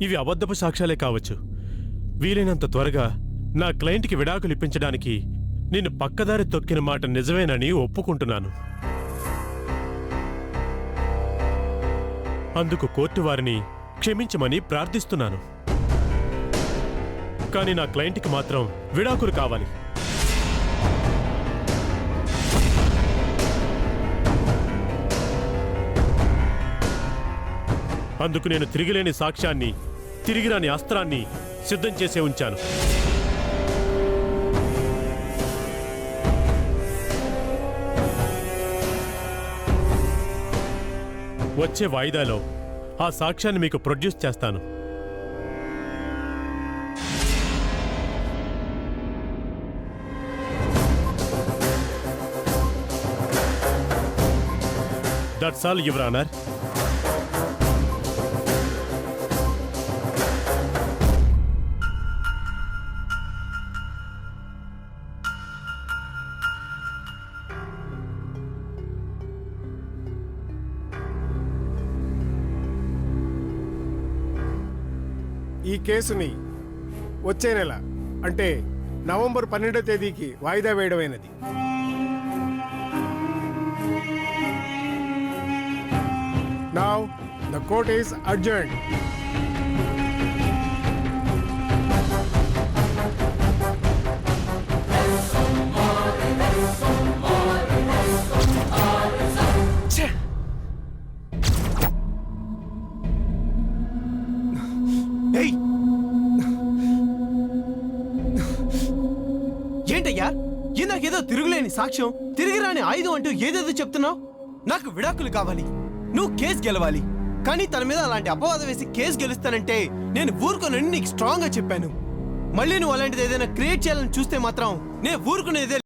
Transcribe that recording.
ఇవి అబద్ధపు సాక్ష్యాలే కావచ్చు. వీలైనంత త్వరగా నా క్లయింట్కి విడాకులు ఇప్పించడానికి నేను పక్కదారి తొక్కిన మాట నిజమేనని ఒప్పుకుంటున్నాను. అందుకు కోర్టు వారిని క్షమించమని ప్రార్థిస్తున్నాను. కానీ నా క్లయింట్కి మాత్రం విడాకులు కావాలి. అందుకు నేను తిరిగిలేని సాక్ష్యాన్ని, తిరిగిరాని అస్త్రాన్ని సిద్ధం చేసే ఉంచాను. వచ్చే వాయిదాలో ఆ సాక్ష్యాన్ని మీకు ప్రొడ్యూస్ చేస్తాను. That's all your honour. ఈ కేసుని వచ్చే నెల అంటే నవంబర్ 12వ తేదీకి వాయిదా వేయడమైనది. Now the court is adjourned. ఏంటయ్యా ఇందాకేదో తిరుగులేని సాక్ష్యం, తిరిగిరాని ఆయుధం అంటూ ఏదేదో చెప్తున్నావు. నాకు విడాకులు కావాలి, నువ్వు కేసు గెలవాలి. కానీ తన మీద అలాంటి అపవాదం వేసి కేసు గెలుస్తానంటే నేను ఊరుకోనని నీకు స్ట్రాంగ్ గా చెప్పాను. మళ్ళీ నువ్వు అలాంటిది ఏదైనా క్రియేట్ చేయాలని చూస్తే మాత్రం నేను ఊరుకునేదే